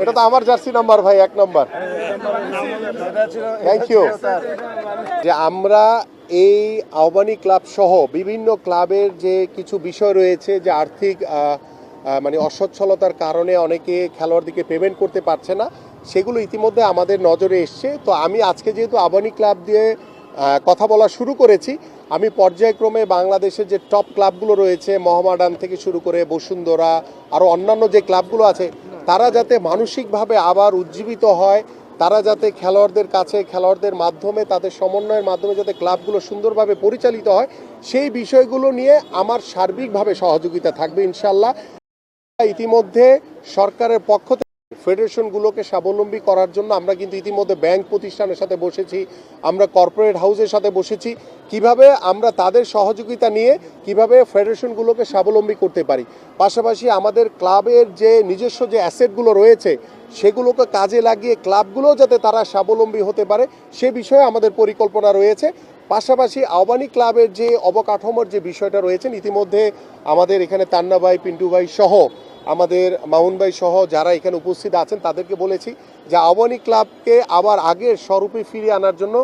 এটা তো আমার জার্সি নাম্বার ভাই, 1 নাম্বার। Thank you. যে আমরা এই আহ্বানী ক্লাব সহ বিভিন্ন ক্লাবের যে কিছু বিষয় রয়েছে, যে আর্থিক মানে অসচ্ছলতার কারণে অনেকে খেলোয়াড়দিকে পেমেন্ট করতে পারছে না, সেগুলো ইতিমধ্যে আমাদের নজরে এসছে। তো আমি আজকে যেহেতু আহ্বানী ক্লাব দিয়ে কথা বলা শুরু করেছি, আমি পর্যায়ক্রমে বাংলাদেশের যে টপ ক্লাবগুলো রয়েছে, মোহামেডান থেকে শুরু করে বসুন্ধরা, আরও অন্যান্য যে ক্লাবগুলো আছে, তারা যাতে মানসিকভাবে আবার উজ্জীবিত হয়, তারা যাতে খেলোয়াড়দের কাছে, খেলোয়াড়দের মাধ্যমে, তাদের সমন্বয়ের মাধ্যমে যাতে ক্লাবগুলো সুন্দরভাবে পরিচালিত হয়, সেই বিষয়গুলো নিয়ে আমার সার্বিকভাবে সহযোগিতা থাকবে ইনশাল্লাহ। ইতিমধ্যে সরকারের পক্ষ থেকে ফেডারেশনগুলোকে স্বাবলম্বী করার জন্য আমরা কিন্তু ইতিমধ্যে ব্যাংক প্রতিষ্ঠানের সাথে বসেছি, আমরা কর্পোরেট হাউসের সাথে বসেছি, কিভাবে আমরা তাদের সহযোগিতা নিয়ে কিভাবে ফেডারেশনগুলোকে স্বাবলম্বী করতে পারি। পাশাপাশি আমাদের ক্লাবের যে নিজস্ব যে অ্যাসেটগুলো রয়েছে, সেগুলোকে কাজে লাগিয়ে ক্লাবগুলো যাতে তারা স্বাবলম্বী হতে পারে, সে বিষয়ে আমাদের পরিকল্পনা রয়েছে। পাশাপাশি আহ্বানী ক্লাবের যে অবকাঠামোর যে বিষয়টা রয়েছেন, ইতিমধ্যে আমাদের এখানে তান্না ভাই, পিন্টু ভাই সহ, আমাদের মামুন ভাই সহ যারা এখানে উপস্থিত আছেন, তাদেরকে বলেছি যে আহ্বানী ক্লাবকে আবার আগের স্বরূপে ফিরিয়ে আনার জন্য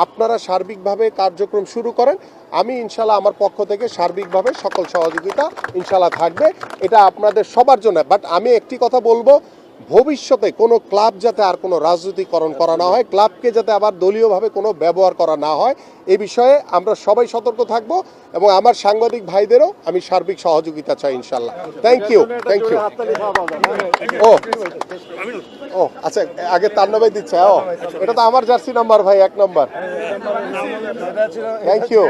আপনারা সার্বিকভাবে কার্যক্রম শুরু করেন। আমি ইনশাল্লাহ আমার পক্ষ থেকে সার্বিকভাবে সকল সহযোগিতা ইনশাল্লাহ থাকবে, এটা আপনাদের সবার জন্য। বাট আমি একটি কথা বলবো, ভবিষ্যতে কোনো ক্লাব যাতে আর কোনো রাজনীতিকরণ করা না হয়, ক্লাবকে যাতে আবার দলীয়ভাবে কোনো ব্যবহার করা না হয়, এই বিষয়ে আমরা সবাই সতর্ক থাকব, এবং আমার সাংবাদিক ভাইদেরও আমি সার্বিক সহযোগিতা চাই ইনশাল্লাহ। Thank you, thank you. ও আচ্ছা, আগে তান্না ভাই দিচ্ছে। এটা তো আমার জার্সি নাম্বার ভাই, 1 নাম্বার। Thank you.